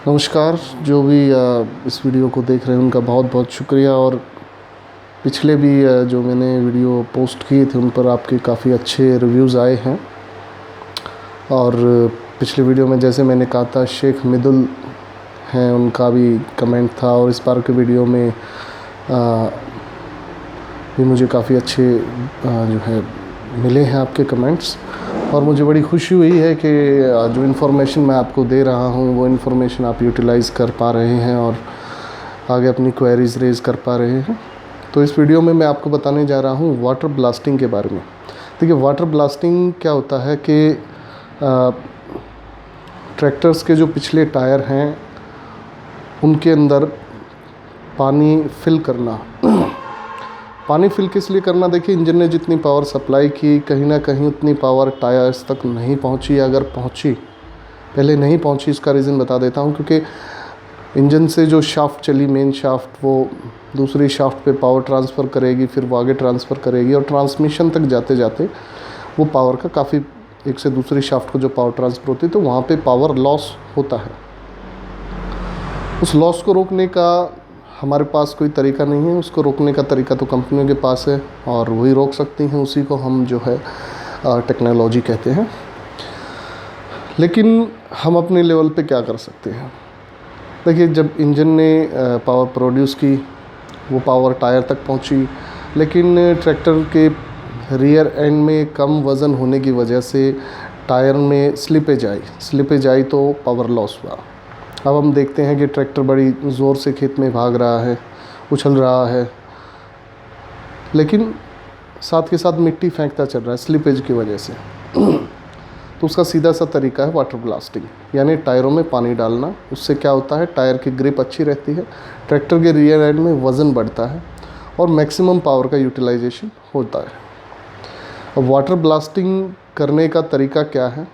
नमस्कार। जो भी इस वीडियो को देख रहे हैं उनका बहुत बहुत शुक्रिया। और पिछले भी जो मैंने वीडियो पोस्ट किए थे उन पर आपके काफ़ी अच्छे रिव्यूज़ आए हैं। और पिछले वीडियो में जैसे मैंने कहा था शेख मिदुल हैं, उनका भी कमेंट था। और इस बार के वीडियो में भी मुझे काफ़ी अच्छे जो है मिले हैं आपके कमेंट्स। और मुझे बड़ी खुशी हुई है कि जो इन्फॉर्मेशन मैं आपको दे रहा हूँ वो इन्फॉर्मेशन आप यूटिलाइज़ कर पा रहे हैं और आगे अपनी क्वेरीज़ रेज़ कर पा रहे हैं। तो इस वीडियो में मैं आपको बताने जा रहा हूँ वाटर ब्लास्टिंग के बारे में। देखिए, वाटर ब्लास्टिंग क्या होता है कि ट्रैक्टर्स के जो पिछले टायर हैं उनके अंदर पानी फिल करना। पानी फिल किस लिए करना? देखिए, इंजन ने जितनी पावर सप्लाई की कहीं ना कहीं उतनी पावर टायर्स तक नहीं पहुंची। अगर पहुंची, पहले नहीं पहुंची, इसका रीज़न बता देता हूं। क्योंकि इंजन से जो शाफ्ट चली, मेन शाफ्ट, वो दूसरी शाफ्ट पे पावर ट्रांसफ़र करेगी, फिर वो आगे ट्रांसफ़र करेगी और ट्रांसमिशन तक जाते जाते वो पावर का काफ़ी, एक से दूसरी शाफ्ट को जो पावर ट्रांसफ़र होती है तो वहाँ पर पावर लॉस होता है। उस लॉस को रोकने का हमारे पास कोई तरीका नहीं है। उसको रोकने का तरीका तो कंपनियों के पास है और वही रोक सकती हैं। उसी को हम जो है टेक्नोलॉजी कहते हैं। लेकिन हम अपने लेवल पे क्या कर सकते हैं? देखिए, जब इंजन ने पावर प्रोड्यूस की, वो पावर टायर तक पहुंची, लेकिन ट्रैक्टर के रियर एंड में कम वज़न होने की वजह से टायर में स्लिपेज आई तो पावर लॉस हुआ। अब हम देखते हैं कि ट्रैक्टर बड़ी ज़ोर से खेत में भाग रहा है, उछल रहा है, लेकिन साथ के साथ मिट्टी फेंकता चल रहा है स्लिपेज की वजह से। तो उसका सीधा सा तरीका है वाटर ब्लास्टिंग, यानी टायरों में पानी डालना। उससे क्या होता है, टायर की ग्रिप अच्छी रहती है, ट्रैक्टर के रियर एंड में वज़न बढ़ता है और मैक्सिमम पावर का यूटिलाइजेशन होता है। अब वाटर ब्लास्टिंग करने का तरीका क्या है?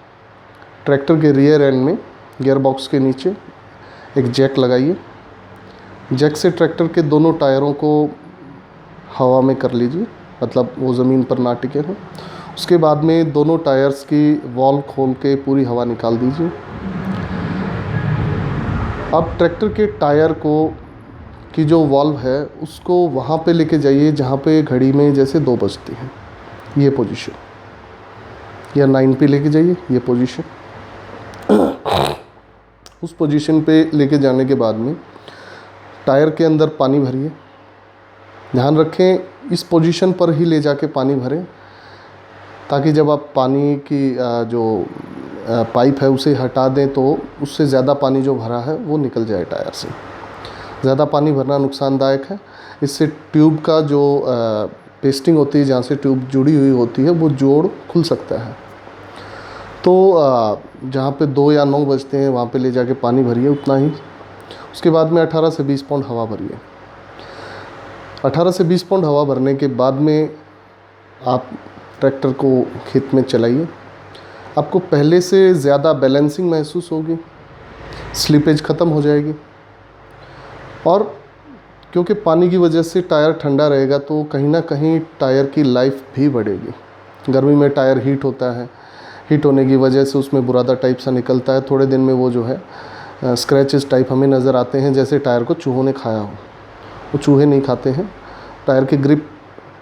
ट्रैक्टर के रियर एंड में गियर बॉक्स के नीचे एक जैक लगाइए। जैक से ट्रैक्टर के दोनों टायरों को हवा में कर लीजिए, मतलब वो ज़मीन पर ना टिके हों। उसके बाद में दोनों टायर्स की वॉल्व खोल के पूरी हवा निकाल दीजिए। अब ट्रैक्टर के टायर को की जो वॉल्व है उसको वहाँ पे लेके जाइए जहाँ पे घड़ी में जैसे 2 बजती हैं, ये पोजीशन, या 9 पे लेके जाइए, ये पोजीशन। उस पोजीशन पे लेके जाने के बाद में टायर के अंदर पानी भरिए। ध्यान रखें इस पोजीशन पर ही ले जाके पानी भरें, ताकि जब आप पानी की जो पाइप है उसे हटा दें तो उससे ज़्यादा पानी जो भरा है वो निकल जाए टायर से। ज़्यादा पानी भरना नुकसानदायक है। इससे ट्यूब का जो पेस्टिंग होती है, जहाँ से ट्यूब जुड़ी हुई होती है, वो जोड़ खुल सकता है। तो जहाँ पे 2 या 9 बजते हैं वहाँ पे ले जाके पानी भरिए, उतना ही। उसके बाद में 18 से 20 पाउंड हवा भरिए। 18 से 20 पाउंड हवा भरने के बाद में आप ट्रैक्टर को खेत में चलाइए। आपको पहले से ज़्यादा बैलेंसिंग महसूस होगी, स्लिपेज ख़त्म हो जाएगी। और क्योंकि पानी की वजह से टायर ठंडा रहेगा तो कहीं ना कहीं टायर की लाइफ भी बढ़ेगी। गर्मी में टायर हीट होता है, हीट होने की वजह से उसमें बुरादा टाइप सा निकलता है। थोड़े दिन में वो जो है स्क्रैचेस टाइप हमें नज़र आते हैं, जैसे टायर को चूहों ने खाया हो। वो चूहे नहीं खाते हैं। टायर की ग्रिप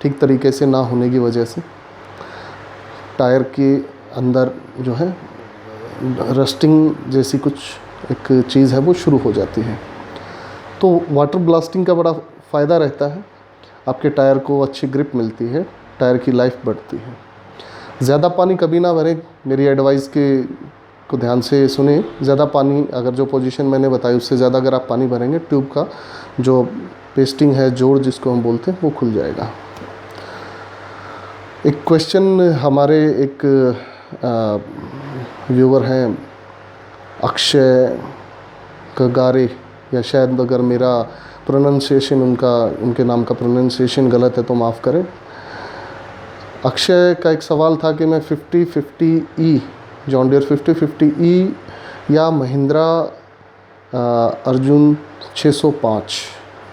ठीक तरीके से ना होने की वजह से टायर के अंदर जो है रस्टिंग जैसी कुछ एक चीज़ है वो शुरू हो जाती है। तो वाटर ब्लास्टिंग का बड़ा फ़ायदा रहता है। आपके टायर को अच्छी ग्रिप मिलती है, टायर की लाइफ बढ़ती है। ज़्यादा पानी कभी ना भरें, मेरी एडवाइस को ध्यान से सुने। ज़्यादा पानी, अगर जो पोजीशन मैंने बताई उससे ज़्यादा अगर आप पानी भरेंगे, ट्यूब का जो पेस्टिंग है, जोड़ जिसको हम बोलते हैं, वो खुल जाएगा। एक क्वेश्चन हमारे एक व्यूवर हैं अक्षय कगारे, या शायद अगर मेरा प्रोनाउंसिएशन उनके नाम का प्रोनाउंसिएशन गलत है तो माफ़ करें। अक्षय का एक सवाल था कि मैं 5050E, जॉन डियर 5050E या महिंद्रा अर्जुन 605,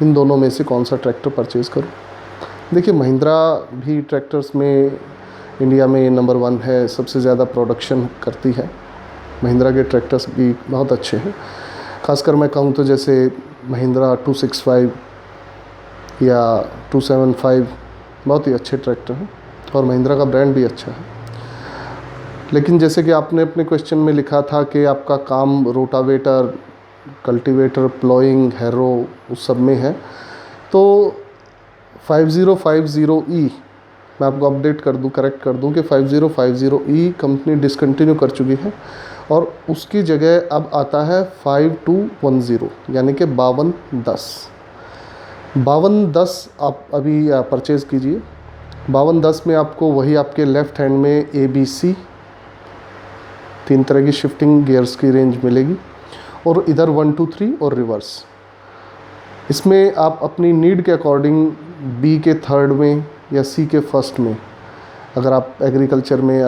इन दोनों में से कौन सा ट्रैक्टर परचेज़ करूं? देखिए, महिंद्रा भी ट्रैक्टर्स में इंडिया में नंबर 1 है, सबसे ज़्यादा प्रोडक्शन करती है। महिंद्रा के ट्रैक्टर्स भी बहुत अच्छे हैं। खासकर मैं कहूँ तो जैसे महिंद्रा 265 या 275 बहुत ही अच्छे ट्रैक्टर हैं और महिंद्रा का ब्रांड भी अच्छा है। लेकिन जैसे कि आपने अपने क्वेश्चन में लिखा था कि आपका काम रोटावेटर, कल्टीवेटर, प्लॉइंग, हैरो उस सब में है, तो 5050E मैं आपको अपडेट कर दूं, करेक्ट कर दूं कि 5050E कंपनी डिसकंटिन्यू कर चुकी है और उसकी जगह अब आता है 5210 यानी कि 5210। 5210 आप अभी परचेज़ कीजिए। 5210 में आपको वही आपके लेफ़्ट हैंड में ABC 3 तरह की शिफ्टिंग गियर्स की रेंज मिलेगी और इधर 1 2 3 और रिवर्स। इसमें आप अपनी नीड के अकॉर्डिंग B के थर्ड में या C के फर्स्ट में, अगर आप एग्रीकल्चर में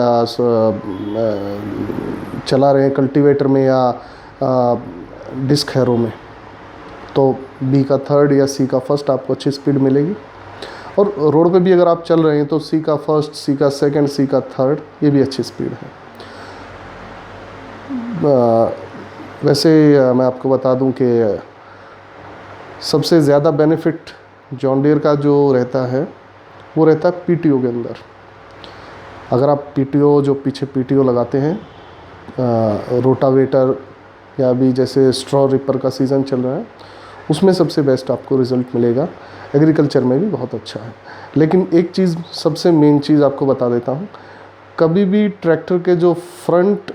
चला रहे हैं कल्टीवेटर में या डिस्क हैरो में, तो B का थर्ड या C का फर्स्ट आपको अच्छी स्पीड मिलेगी। और रोड पे भी अगर आप चल रहे हैं तो C का फर्स्ट, C का सेकंड, C का थर्ड, ये भी अच्छी स्पीड है। वैसे मैं आपको बता दूं कि सबसे ज़्यादा बेनिफिट जॉन डियर का जो रहता है वो रहता है PTO के अंदर। अगर आप PTO, जो पीछे PTO लगाते हैं, रोटावेटर या अभी जैसे स्ट्रॉ रिपर का सीज़न चल रहा है, उसमें सबसे बेस्ट आपको रिज़ल्ट मिलेगा। एग्रीकल्चर में भी बहुत अच्छा है। लेकिन एक चीज़, सबसे मेन चीज़ आपको बता देता हूँ, कभी भी ट्रैक्टर के जो फ्रंट,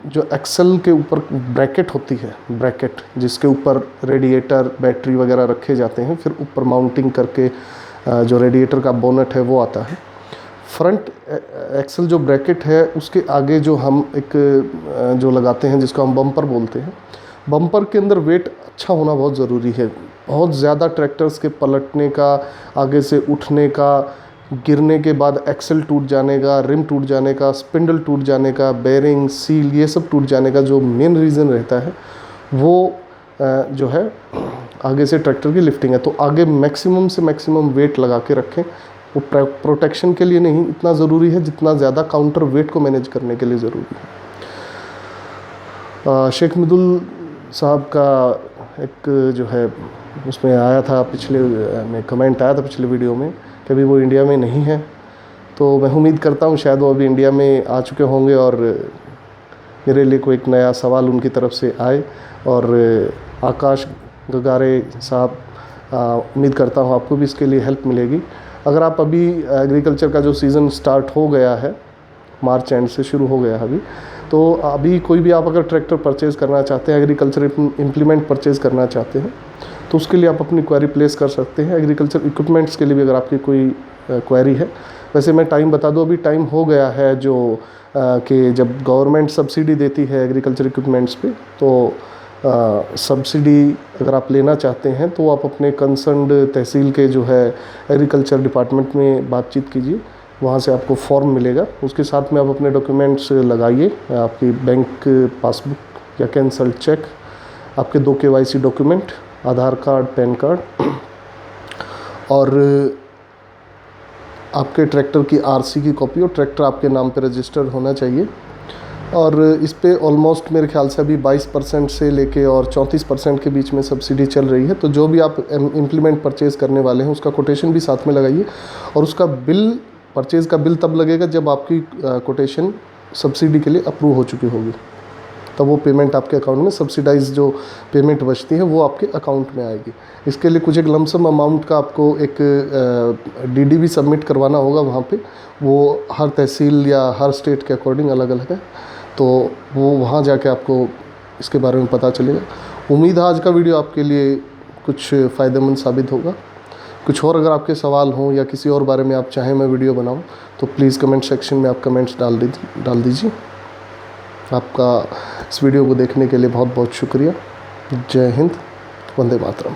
जो एक्सल के ऊपर ब्रैकेट होती है, ब्रैकेट जिसके ऊपर रेडिएटर, बैटरी वगैरह रखे जाते हैं, फिर ऊपर माउंटिंग करके जो रेडिएटर का बोनट है वो आता है, फ्रंट एक्सल जो ब्रैकेट है उसके आगे जो हम एक जो लगाते हैं जिसको हम बम्पर बोलते हैं, बम्पर के अंदर वेट अच्छा होना बहुत ज़रूरी है। बहुत ज़्यादा ट्रैक्टर्स के पलटने का, आगे से उठने का, गिरने के बाद एक्सल टूट जाने का, रिम टूट जाने का, स्पिंडल टूट जाने का, बेरिंग, सील, ये सब टूट जाने का जो मेन रीज़न रहता है वो जो है आगे से ट्रैक्टर की लिफ्टिंग है। तो आगे मैक्सिमम से मैक्सिमम वेट लगा के रखें। वो प्रोटेक्शन के लिए नहीं इतना ज़रूरी है जितना ज़्यादा काउंटर वेट को मैनेज करने के लिए ज़रूरी है। शेख मिदुल साहब का एक जो है उसमें आया था, पिछले में कमेंट आया था पिछले वीडियो में कि अभी वो इंडिया में नहीं है, तो मैं उम्मीद करता हूँ शायद वो अभी इंडिया में आ चुके होंगे और मेरे लिए कोई एक नया सवाल उनकी तरफ से आए। और आकाश गगारे साहब, उम्मीद करता हूँ आपको भी इसके लिए हेल्प मिलेगी। अगर आप अभी एग्रीकल्चर का जो सीज़न स्टार्ट हो गया है, मार्च एंड से शुरू हो गया है अभी, तो अभी कोई भी आप अगर ट्रैक्टर परचेज़ करना चाहते हैं, एग्रीकल्चर इम्प्लीमेंट परचेज़ करना चाहते हैं, तो उसके लिए आप अपनी क्वेरी प्लेस कर सकते हैं। एग्रीकल्चर इक्विपमेंट्स के लिए भी अगर आपकी कोई क्वेरी है, वैसे मैं टाइम बता दूं, अभी टाइम हो गया है जो कि जब गवर्नमेंट सब्सिडी देती है एग्रीकल्चर इक्विपमेंट्स पे, तो सब्सिडी अगर आप लेना चाहते हैं तो आप अपने कंसर्न्ड तहसील के जो है एग्रीकल्चर डिपार्टमेंट में बातचीत कीजिए, वहाँ से आपको फॉर्म मिलेगा। उसके साथ में आप अपने डॉक्यूमेंट्स लगाइए, आपकी बैंक पासबुक या कैंसल चेक, आपके 2 KYC डॉक्यूमेंट, आधार कार्ड, पैन कार्ड और आपके ट्रैक्टर की RC की कॉपी, और ट्रैक्टर आपके नाम पे रजिस्टर्ड होना चाहिए। और इस पे ऑलमोस्ट मेरे ख्याल से अभी 22% से लेके और 34% के बीच में सब्सिडी चल रही है। तो जो भी आप इम्प्लीमेंट परचेज़ करने वाले हैं उसका कोटेशन भी साथ में लगाइए, और उसका बिल, परचेज़ का बिल तब लगेगा जब आपकी कोटेशन सब्सिडी के लिए अप्रूव हो चुकी होगी, तब वो पेमेंट आपके अकाउंट में, सब्सिडाइज जो पेमेंट बचती है वो आपके अकाउंट में आएगी। इसके लिए कुछ एक लमसम अमाउंट का आपको एक DD भी सबमिट करवाना होगा वहाँ पे, वो हर तहसील या हर स्टेट के अकॉर्डिंग अलग अलग है, तो वो वहाँ जाके आपको इसके बारे में पता चलेगा। उम्मीद है आज का वीडियो आपके लिए कुछ फ़ायदेमंद साबित होगा। कुछ और अगर आपके सवाल हों या किसी और बारे में आप चाहें मैं वीडियो बनाऊं, तो प्लीज़ कमेंट सेक्शन में आप कमेंट्स डाल दीजिए। आपका इस वीडियो को देखने के लिए बहुत बहुत शुक्रिया। जय हिंद, वंदे मातरम।